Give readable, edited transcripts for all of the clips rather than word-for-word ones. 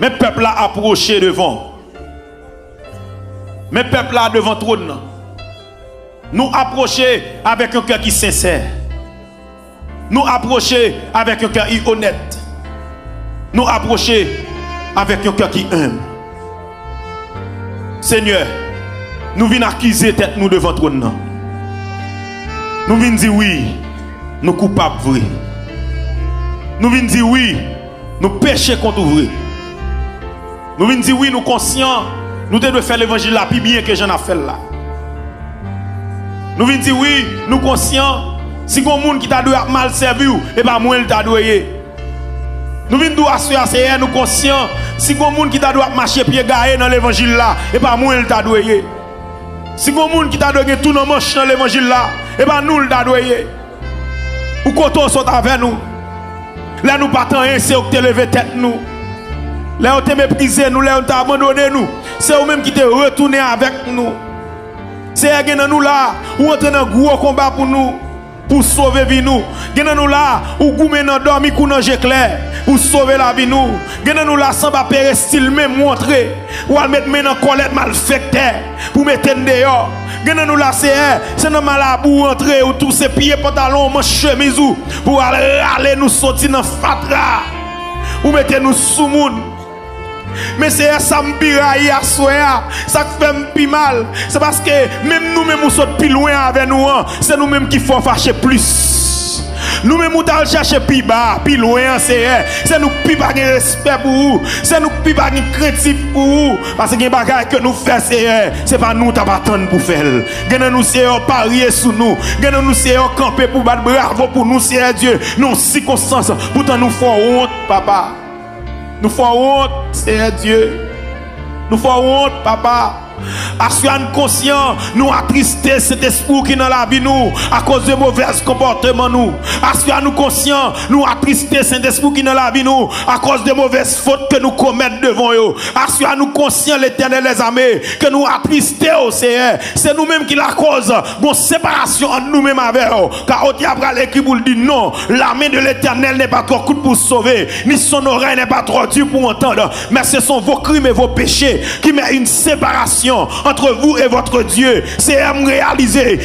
Mais peuple a approché devant. Mais peuple là devant trône. Nous approcher avec un cœur qui est sincère. Nous approcher avec un cœur qui est honnête. Nous approcher avec un cœur qui est humble. Seigneur, nous venons accuser tête nous devant trône. Nous venons dire oui, nous coupables vrai. Nous venons dire oui, nous péchons contre vrai. Nous venons dire oui, nous conscients, nous devons faire l'évangile là plus bien que j'en ai fait là. Nous venons dire oui, nous conscients, si quelqu'un monde qui t'a dû mal servi, et pas moi il t'a dû. Nous venons dire assurer, nous conscients, si quelqu'un monde qui t'a dû marcher pied gaé dans l'évangile là, et pas moi il t'a dû. Si quelqu'un monde qui t'a dû tout dans manche dans l'évangile là, et pas nous il t'a dû. Ou quand on sort avec nous, là nous partons c'est où te lever tête nous. Là on te méprisé nous, là on t'a abandonné nous. C'est eux même qui te retourné avec nous. C'est eux nous là, ou entrer dans un gros combat pour nous, pour sauver vie nous. Gen nous là, ou goumen dans dormi kou nan clair pour sauver la vie nous. Gen nous là sans pas style même montrer, ou al mettre men dans colette mal facteur pour mettre dehors. Gen nous là c'est dans malabou entrer ou tous ces pieds pantalon manche chemise ou pour aller nous sortir dans fatra. Ou mettez nous sous moun. Mais c'est ça m'biraille à soya, ça fait m'pi mal. C'est parce que même nous-mêmes nous sommes plus loin avec nous, c'est nous-mêmes qui faut fâcher plus. Nous-mêmes nous allons chercher plus bas, plus loin, c'est nous qui pas de respect pour vous, c'est nous qui pas de critique pour vous. Parce que les bagages que nous faisons, c'est pas nous qui attendons pour faire. Nous c'est parier sur nous, nous c'est camper pour battre bravo pour nous, c'est Dieu. Nous circonstances, pourtant nous faisons honte, papa. Nous faisons honte, c'est Dieu. Nous faisons honte, papa. Assurez-nous conscients, nous attrister cet esprit qui est dans la vie nous, à cause de mauvais comportements nous. Assurez-nous conscients, nous attrister cet esprit qui est dans la vie nous, à cause de mauvaises fautes que nous commettons devant eux. Assurez-nous conscients, l'Éternel les armées, que nous attrister au Seigneur. C'est nous-mêmes qui la cause, bon séparation entre nous-mêmes avec eux. Car au diable l'écrit pour dire non, la main de l'Éternel n'est pas trop courte pour sauver, ni son oreille n'est pas trop dure pour entendre. Mais ce sont vos crimes et vos péchés qui mettent une séparation entre vous et votre Dieu. C'est réaliser.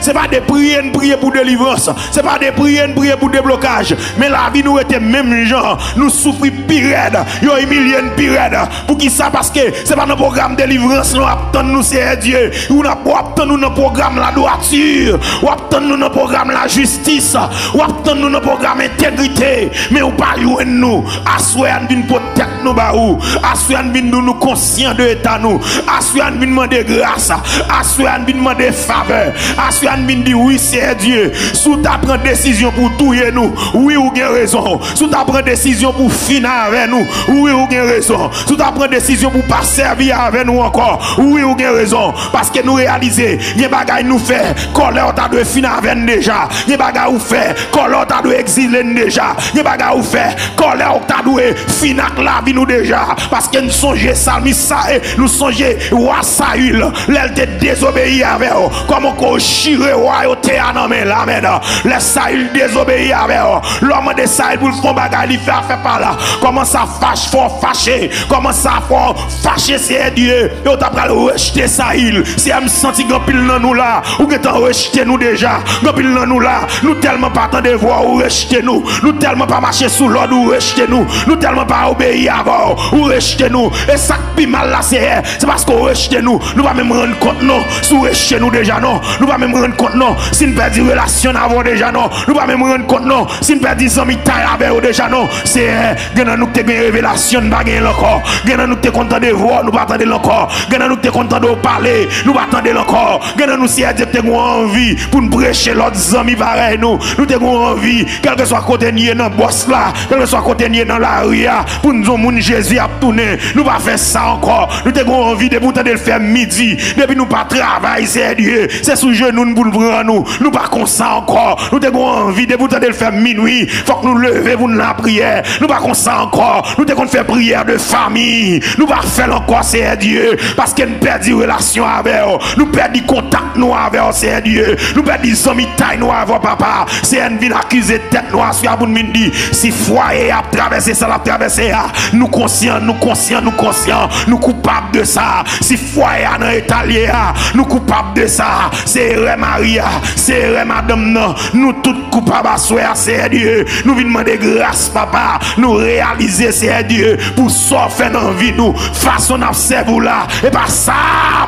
C'est pas des prières pour délivrance. C'est pas des prières pour déblocage. Mais la vie nous était même gens. Nous souffrons pire. Yo humilié pire. Pour qui ça? Parce que c'est pas notre programme de délivrance. Nous attendons nous c'est Dieu. Nous attendons notre programme la droiture. Nous attendons notre programme la justice. Nous attendons notre programme intégrité. Mais on pas nous. Assoyez-nous pour tête nous baou. Assoyez-nous nous conscients de l'état nous. Assurez-nous de demander grâce, assurez-nous de demander faveur, assurez-nous de dire oui c'est Dieu. Si tu prends décision pour tuer nous, oui ou bien raison. Si tu prends décision pour finir avec nous, oui ou bien raison. Si tu prends décision pour pas servir avec nous encore, oui ou bien raison. Parce que nous réalisons, les bagailles nous fait, colère t'a dû finir avec nous déjà. Les bagailles nous fait, colère t'a dû exiler déjà. Les bagailles nous fait, colère t'a dû finir la vie nous déjà. Parce que nous songeons ça, nous songeons roi Saül, l'elle te désobéit avec eux. Comment qu'on chire royauté à nommer la mène. Les Saül désobéit avec eux. L'homme de Saül pour le fond bagaille, il fait par là. Comment ça fâche, faut fâcher. Comment ça faut fâcher, c'est Dieu. Et on t'a pas rejeté Saül. Si elle me sentit grand pile dans nous là, ou que t'en rejeté nous déjà. Grand pile dans nous là, nous tellement pas attendre voir ou rejeter nous. Nous tellement pas marcher sous l'ordre ou rejeter nous. Nous tellement pas obéir avant ou rejeter nous. Et ça qui mal là, c'est parce qu'on rejette nous. Nous ne pas même rendre compte non. Si nous rejetons nous déjà non. Nous ne pas même rendre compte non. Si nous perdons relation avant déjà non. Nous ne pas même rendre compte non. Si nous perdons amis taille avec eux déjà non. C'est nous qui avons une révélation nous pas encore. Nous qui content de voir nous pas attendre encore. Nous qui content de parler nous pas attendre encore. Nous si Dieu qui avons envie pour nous prêcher l'autre amis pareil nous. Nous avons envie quel que soit côté nié dans boss là, quel que soit côté nié dans la rue pour nous Jésus a tourné. Nous pas faire ça encore. Nous envie de pourtant de le faire midi. Depuis nous pas travail, c'est Dieu. C'est sous genou nous pour prendre nous. Nous pas comme ça encore. Nous avons envie de pourtant de le faire minuit. Faut que nous lever pour la prière. Nous pas comme ça encore. Nous devons faire prière de famille. Nous pas faire encore, c'est Dieu. Parce que nous perdons relation avec eux. Nous perdons contact nous avec eux, c'est Dieu. Nous perdons amis taille nous avec papa. C'est une vie accuser tête noire sur la dit. Si foyer a traversé ça, la traversé, nous conscients, nous conscients, nous conscients, nous coupables de ça. Si foyer a dans l'état lié, nous coupables de ça. C'est vrai Maria, c'est vrai madame, non. Nous tous coupables à soi, c'est Dieu. Nous venons demander grâce, papa. Nous réaliser, c'est Dieu. Pour sortir dans la vie, nous, façon d'observer là. Et pas ça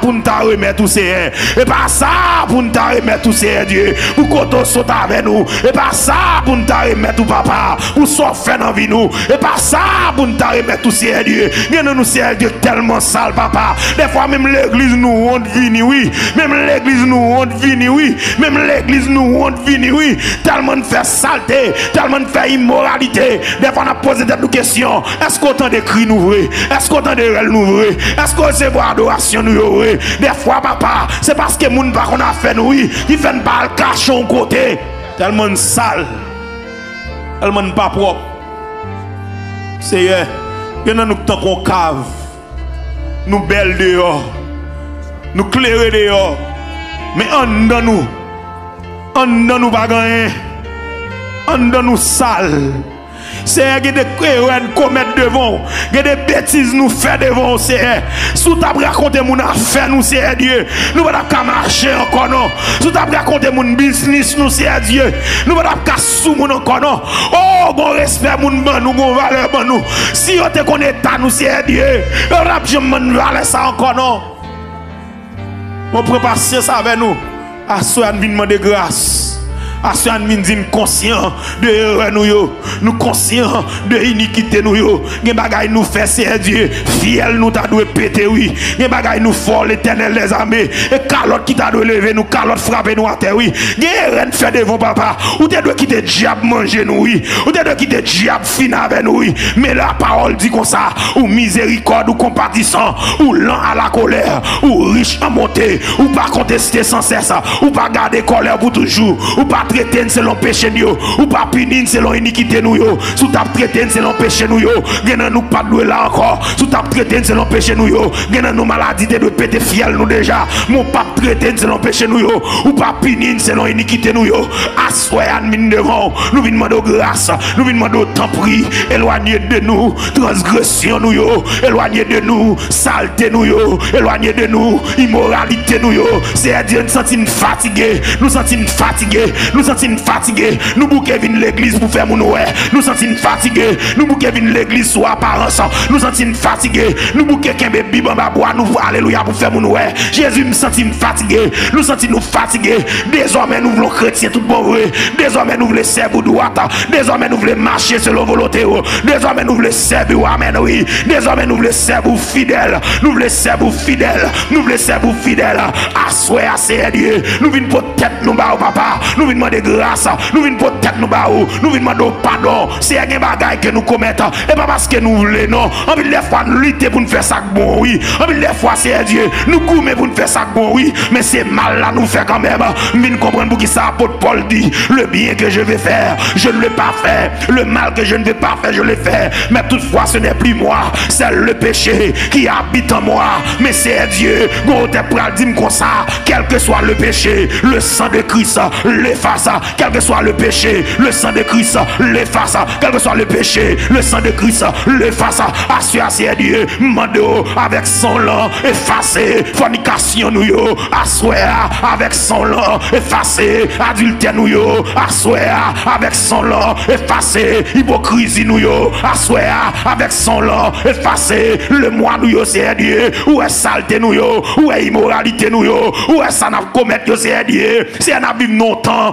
pour nous remettre tout, c'est. Et pas ça pour nous remettre tout, c'est Dieu. Pour qu'on te saute avec nous. Et pas ça pour nous remettre tout, papa. Pour sortir dans la vie, nous. Et pas ça pour nous remettre tout, c'est Dieu. Nous, c'est Dieu tellement sale, papa. Des fois, même l'église nous on vini, oui. Même l'église nous on vini, oui. Même l'église nous on vini, oui. Tellement fait saleté, tellement fait immoralité. Des fois, on a posé des questions. Est-ce qu'on entend des cris nous vrai? Est-ce qu'on entend des rêves nous vrai? Est-ce qu'on recevoir adoration nous vrai? Des fois, papa, c'est parce que moun pas qu'on a fait nous, oui. Il fait une balle cachon côté. Tellement sale. Tellement pas propre. C'est que nous tant qu'on cave. Nous belle dehors. Nous clairer dehors. Mais en dedans nous pas gagner. En dedans nous sale. C'est que des erreurs commettre devant, que des bêtises nous faire devant, c'est sous ta raconter mon affaire nous c'est Dieu. Nous pas qu'à marcher encore non. Sous ta raconter mon business nous c'est Dieu. Nous pas qu'à sous mon encore non. Oh bon respect mon ban nous bon valeur ban nous. Si on te connaît ta nous c'est Dieu. On n'a jamais valeur ça encore non. On prépare ça avec nous. À soi nous demander grâce. À ce moment nous conscients de erreur nous conscients de iniquité nous gen bagay nous fait c'est Dieu fiel nous t'a dû péter oui gen bagay nous fort l'Éternel des armées et calotte qui t'a dû lever nous calotte frapper nous à terre oui gen rien fait devant papa ou t'es dû quitter diable manger nous oui ou t'es dû quitter diable finir avec nous oui mais la parole dit comme ça ou miséricorde ou compatissant ou lent à la colère ou riche en montée ou pas contester sans cesse ou pas garder colère pour toujours ou pas traiter selon péché nous ou pas punir selon iniquité nous yo sous ta traiter selon péché nous yo gen nous pas doué là encore sous ta traiter selon péché nous yo gen nous maladie de péter fiel nous déjà mon pas traiter selon péché nous yo ou pas punir selon iniquité nous yo assoyer admin devant nous venons demander grâce nous venons demander temps pris éloigner de nous transgression nous yo éloigner de nous saleté nous yo éloigner de nous immoralité nous yo c'est Dieu nous sentir fatigué nous sentir fatigué nous sentir fatigués, nous bouquons l'église pour faire mon ouais, nous sentir fatigués, nous bouquons l'église sur apparence, nous sentir fatigués, nous bouquons qu'un bébé bamba bois, nous alléluia pour faire mon ouais. Jésus me sentit fatigué, nous sentir nous fatigués, désormais nous voulons chrétiens tout bon vrai, désormais nous voulons servir droite, désormais nous voulons marcher selon volonté, désormais nous voulons servir amen oui, désormais nous voulons servir fidèles, nous voulons servir fidèles, nous voulons servir fidèles, assoyer à Dieu, nous venons pour tête nous bas papa, nous venons de grâce, nous venons pour tête nous bas, nous venons de pardon, c'est un bagage que nous commettons, et pas parce que nous voulons, non, on veut les fois nous lutter pour nous faire ça bon, oui, on veut les fois c'est Dieu, nous gourmer pour nous faire ça bon, oui, mais c'est mal là nous faire quand même, nous venons comprendre pour qui ça apôtre Paul dit, le bien que je vais faire, je ne l'ai pas fait, le mal que je ne vais pas faire, je l'ai fait, mais toutefois ce n'est plus moi, c'est le péché qui habite en moi, mais c'est Dieu, quand tu es prêt à dire comme ça, quel que soit le péché, le sang de Christ l'efface, quel que soit le péché, le sang de Christ l'efface, quel que soit le péché, le sang de Christ l'efface, assure à Dieu, mando avec son lang effacé, fornication nous yo, assoir avec son lang effacé, adultère nous yo, assoir avec son lang effacé, hypocrisie nous yo, assoir avec son lang effacé, le moi nous yo c'est Dieu, où est saleté nous yo, où est immoralité nous yo, où est ça n'a commettre yo c'est Dieu, c'est un abîme longtemps,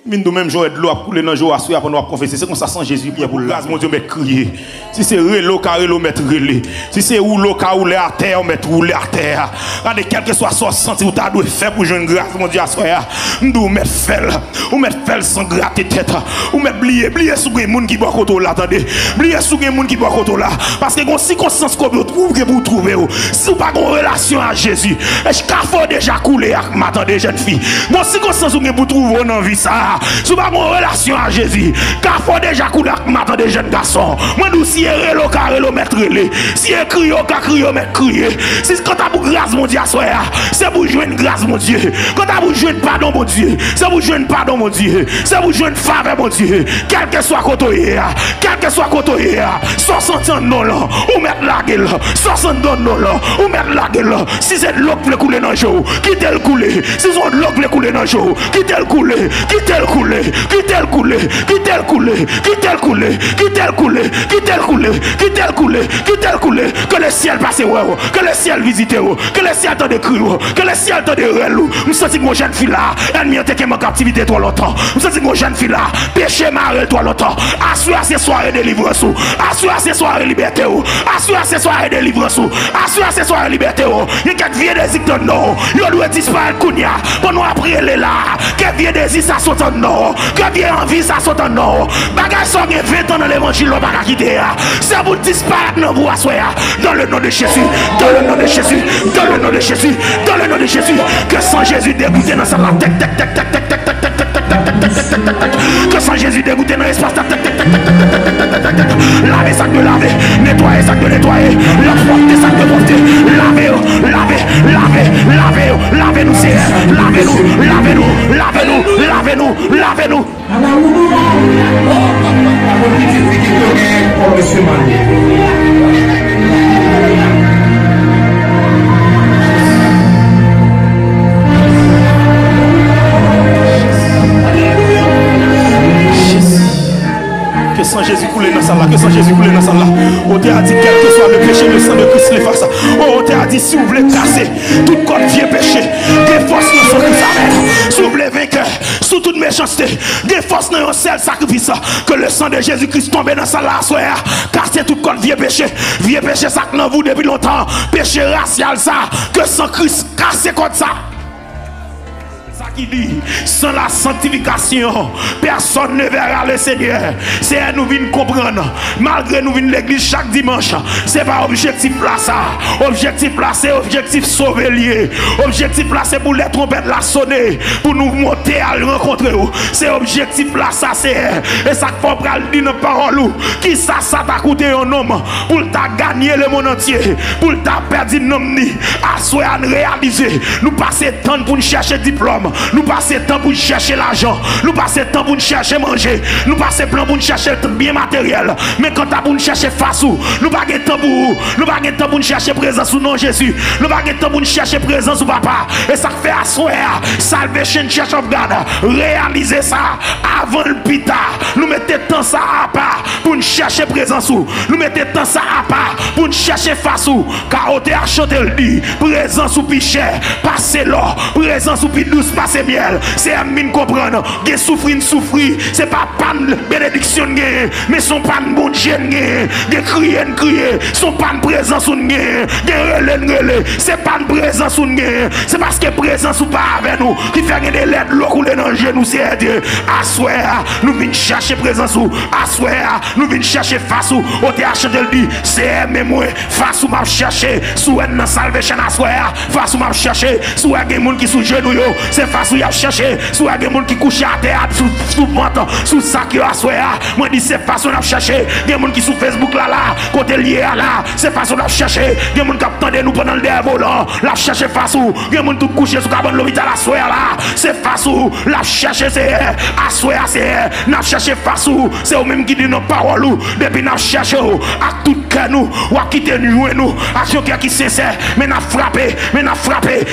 Mine de même jour de l'eau a coulé dans le jour à soir pour nous confesser. C'est comme ça sans Jésus Pierre pour grâce mon Dieu mettre crier. Si c'est relo carrelo mettre relé. Si c'est ou l'eau rouler à terre mettre rouler à terre. Regardez quel que soit son senti ou t'as dû faire pour joindre grâce mon Dieu à soir. Nous mettre fel ou mettre fel sans gratter tête. Ou mettre blier sous les monde qui boit côté là attendez. Blier sous les monde qui boit côté là parce que gon circonstance qu'on vous trouve que vous trouvez si vous pas en relation à Jésus. Est-ce qu'il faut déjà couler avec m'attendez jeune fille. Gon circonstance que vous trouvez dans vie ça. Si vous avez une relation à Jésus, car faut déjà couler avec des jeunes garçons. Moi, nous, si vous avez mettre relé, si vous criez, vous mettre crier. Si quand vous avez grâce, mon Dieu, c'est vous jouer une grâce, mon Dieu. Quand vous jouez pardon, mon Dieu, c'est vous jouer pardon, mon Dieu. C'est vous jouer faveur, mon Dieu. Quel que soit côté, quel que soit côté, 60 ans non là, ou mettre la gueule, 60 ans non là, ou mettre la gueule. Si c'est de l'eau qui couler dans le jour, quittez le couler. Si c'est de l'eau qui couler dans le jour, quittez le couler, quittez le couler. Quittez le couler, quittez le couler, quittez le couler, quittez le couler, quittez le couler, quittez le couler, quittez le couler, que le ciel passe, que le ciel visite, que le ciel t'en cru, que le ciel t'en relou. Nous sentons que mon jeune fille là, ennemi a été en captivité trop longtemps. Nous sentons que mon jeune fille là, péché marre trop longtemps. Assure ces soirées de délivrance, assure ces soirées de liberté, assure ces soirées de délivrance, assure ces soirées de liberté. Il y a quelques vieux désirs de non, il doit disparaître Kounia, pour nous apprendre là, que vieux désirs ça saute en non. Que bien envie ça saute en non. Bagage sont 20 ans dans l'évangile, on va pas quitter. C'est vous disparaître dans vous assoyer. Dans le nom de Jésus, dans le nom de Jésus, dans le nom de Jésus, dans le nom de Jésus. Que sans Jésus dégoûté dans sa la tec tec tec tec tec tec tec tec tec tec tec tec. Que sans Jésus dégoûté dans l'espace tec tec tec tec tec tec tec tec. Laver sac de laver, nettoyer sac de nettoyer, la porter sac de porter, laver, laver, laver, laver, laver nous Seigneur, laver nous, laver nous, laver nous, laver nous, laver nous. Que sans Jésus couler dans ça là, que sans Jésus couler dans ça là. On t'a dit quel que soit le péché, le sang de Christ l'efface. On t'a dit si vous voulez casser tout code vieux péché, des forces dans son Christ. Si vous voulez vainqueur, sous toute méchanceté, des forces dans un seul sacrifice, que le sang de Jésus-Christ tombe dans ça là, soir. Casser tout code vieux péché ça que dans vous depuis longtemps, péché racial ça, que sans Christ casser contre ça. Qui dit, sans la sanctification, personne ne verra le Seigneur. C'est à nous venir comprendre, malgré nous venir l'église chaque dimanche, c'est pas objectif là ça. Objectif là c'est objectif sauver lié. Objectif là c'est pour les trompettes la sonner, pour nous monter à le rencontrer. C'est objectif là ça c'est. Et ça faut pral dire dans parole qui ça t'a coûté un homme pour t'a gagner le monde entier, pour t'a perdu un homme ni. À soi à réaliser, nous passer temps pour nous chercher diplôme. Nous passons temps pour chercher l'argent. Nous passons temps pour chercher manger. Nous passons temps pour chercher bien matériel. Mais quand tu chercher face, nous pas de temps pour nous pas de temps pour chercher présence ou non Jésus. Nous pas de temps pour chercher présence ou papa. Et ça fait asseoir Salvation Church of God. Réaliser ça avant le pita. Nous mettons temps ça à part pour nous chercher présence ou. Nous mettons temps ça à part pour nous chercher face ou. Car on t'a chanté le dit présence ou plus cher. Passez l'or. Présence ou plus douce. C'est miel, c'est à mine comprendre. Des souffrir, c'est pas panne bénédiction, mais son panne bon Dieu, des crier, son panne présence ou des relais, c'est panne présence ou c'est parce que présence ou pas avec nous qui fait des lettres l'eau couler dans le genou, c'est Dieu. Assoir, nous venons chercher présence ou, assoir, nous venons chercher face ou, au théâtre de dit, c'est même moi, face ou m'a cherché, sous une salvation assoir, face ou m'a cherché, sous un monde qui sous genou, c'est face où il a cherché, sous des gens qui couchent à terre, sous ventre, sous sac à soya. Moi dis c'est façon on a cherché, des gens qui sur Facebook là côté lié là, c'est façon on a cherché, des gens qui attendent nous pendant le volant, la chercher face où, des gens qui couchent sur cabane l'hôpital à soya là, c'est face où, la chercher c'est à soya c'est, n'a cherché face où, c'est eux même qui dit nos paroles, depuis n'a cherché à tout cœur nous, ou à quitter nous, à ce cœur qui sincère, mais n'a frappé,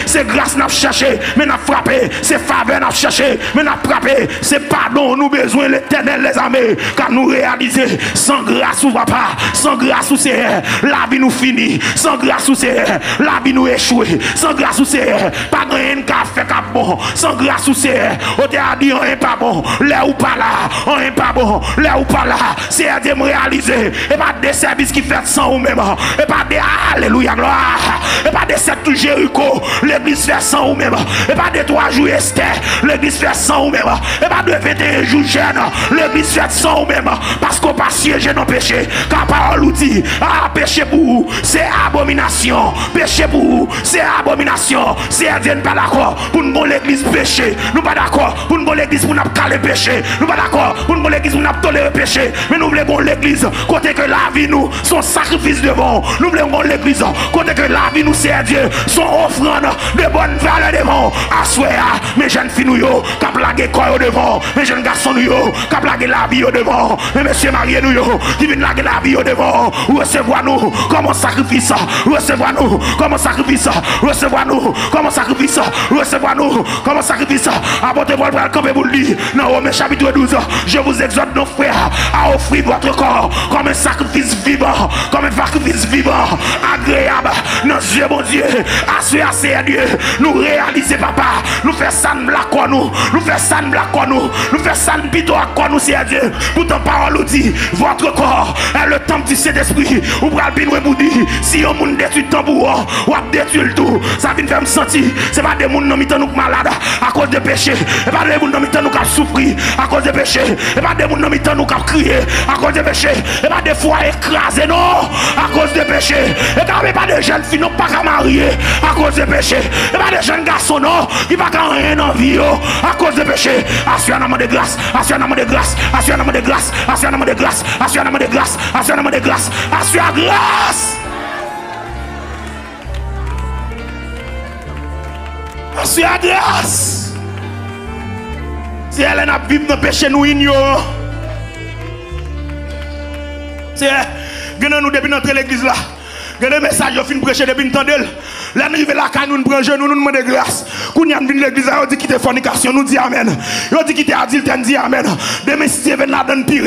c'est grâce n'a cherché, mais n'a frappé, c'est faveur n'a cherché, mais n'a frappé, c'est pardon, nous besoin l'éternel les armées, car nous réaliser, sans grâce ou papa, sans grâce ou c'est la vie nous finit, sans grâce ou c'est la vie nous échoué, sans grâce ou c'est pas rien qu'à faire qu'à bon, sans grâce ou c'est, on t'a dit on est pas bon, là ou pas là, on est pas bon, là ou pas là, c'est à dire me réaliser, et pas des services qui fait sans ou même, et pas des alléluia gloire, et pas des 7 tout Jéricho, l'église fait sans ou même, et pas des 3 jours Esther, l'église fait sans ou même, et pas de 21 jours jeune, l'église fait sans ou même, parce qu'on pas siéger dans péché, car parole nous dit, ah péché pour vous, c'est abomination, péché pour vous, c'est abomination, c'est à dire pas d'accord, pour nous l'église péché, nous pas d'accord, pour nous l'église pour nous caler péché, nous pas d'accord, pour nous l'église pour nous tolérer péché, mais nous voulons l'église, côté que la vie nous, son sacrifice devant, nous voulons l'église, côté que la vie nous c'est Dieu, son offrande de bonne valeur devant, assoya, mes jeunes filles nous, qui plaguent corps devant, mes jeunes garçons nous, qui plaguent la vie devant, mes messieurs mariés nous, qui viennent plaguer la vie devant, recevoir-nous comme un sacrifice, recevoir-nous comme un sacrifice, recevoir-nous comme un sacrifice, recevoir-nous comme un sacrifice, apportez-vous le camp et vous le dire, dans Romains chapitre 12, je vous exhorte nos frères à offrir votre corps comme un sacrifice vivant, comme un sacrifice vivant, agréable, dans Dieu mon Dieu, assez à Dieu, nous réaliser papa, nous faire ça de blague quoi nous faire ça de blague quoi nous faire ça de bidon à quoi nous c'est à Dieu, pourtant parole nous dit, votre corps est le temple du Saint-Esprit, ou pral bin ou dire, si on moun détruit le tambour, ou a détruit le tout, ça vient faire me sentir, c'est pas des moun non mitan nous malades à cause de péché, et pas des moun non mitan nous qui souffrir à cause de péché, et pas des moun non mitan nous qui crier à cause de péché, et pas des fois écrasés non à cause de péché, et pas des jeunes filles non pas qu'à marier à cause de péché, et pas des jeunes garçons non qui pas qu'à rien en vie à cause de péché, assurez-nous de grâce, assurez-nous de grâce, assurez-nous de grâce, assurez-nous de grâce, assurez-nous de grâce, assurez-nous de grâce, assurez grâce. Assurez grâce. Si elle n'a pas vécu dans le péché, nous ignorons. C'est nous depuis notre l'église là. Gardez message au fin prêcher depuis une d'elle. Là nous arrivons là nous prenons genou nous demandons grâce. Quand nous venons l'église on dit quitter fornication nous dit amen. On dit quitter adultère dit amen. Demain Steven la donne pire.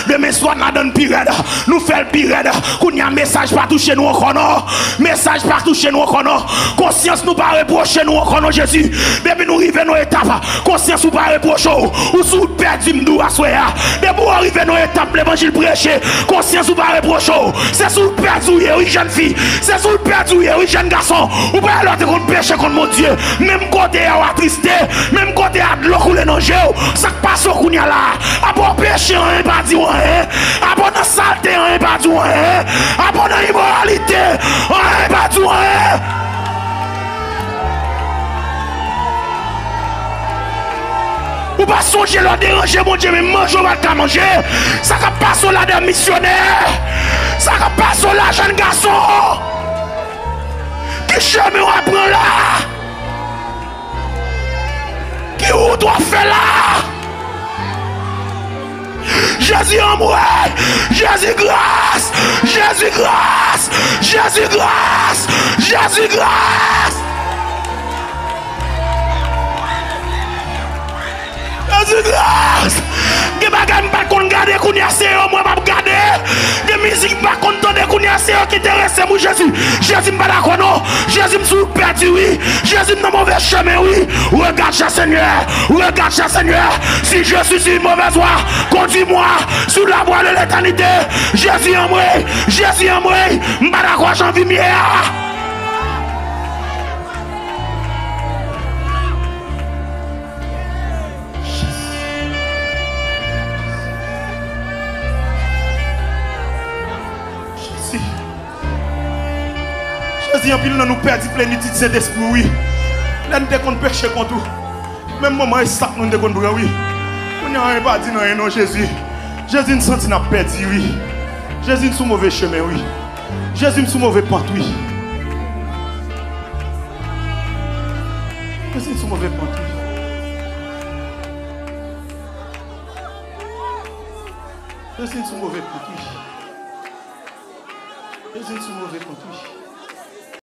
Demain soir la donne pire. Nous fait pire. Quand il y a un message pas toucher nous encore non. Message pas toucher nous encore non. Conscience nous pas reprocher nous encore non Jésus. Depuis nous arrivons nos étapes, conscience nous pas reprocher ou sous perdu nous à soya. Depuis nous arrivons nos étapes l'évangile prêché, conscience nous pas reprocher. C'est sous perdu oui jeune fille, c'est sous perdu oui jeune garçon. Ou pas l'autre contre péché contre mon Dieu. Même côté à attristé, même côté à de l'eau couler dans jeu. Ça passe au kounya là. À bon péché on pas dit rien. À bon saleté on pas dit rien. À bon immoralité on pas dit rien. Ou pas songer leur déranger mon Dieu, mais manger on va pas manger. Ça passe au là des missionnaires. Ça passe au là jeune garçon. Qui chemin on apprend là? Qui ou doit faire là? Jésus en moi, Jésus grâce, Jésus grâce, Jésus grâce, Jésus grâce. Jésus grâce. Des bagages pas qu'on garder qu'on y a c'est moi pas garder. Des musiques pas qu'on entendre qu'on y a c'est qui intéresse moi Jésus. Jésus pas d'accord non. Jésus me sous perdu oui. Jésus dans mauvais chemin oui. Regarde chaque Seigneur. Regarde chaque Seigneur. Si je suis sur mauvaise voie, conduis-moi sur la voie de l'éternité. Jésus en moi. Jésus en moi. M'pas d'accord j'en vis mieux. Jésus en pile nous perdons plénitude de Saint-Esprit oui. Là nous déconne péché contre tout. Même moment et ça nous déconne oui. On n'a pas dit non Jésus. Jésus nous senti n'a perdu oui. Jésus nous sous mauvais chemin oui. Jésus nous sous mauvais pente oui. Jésus nous sous mauvais pente oui. Jésus nous sous mauvais pente oui. Et je suis mauvais contre lui.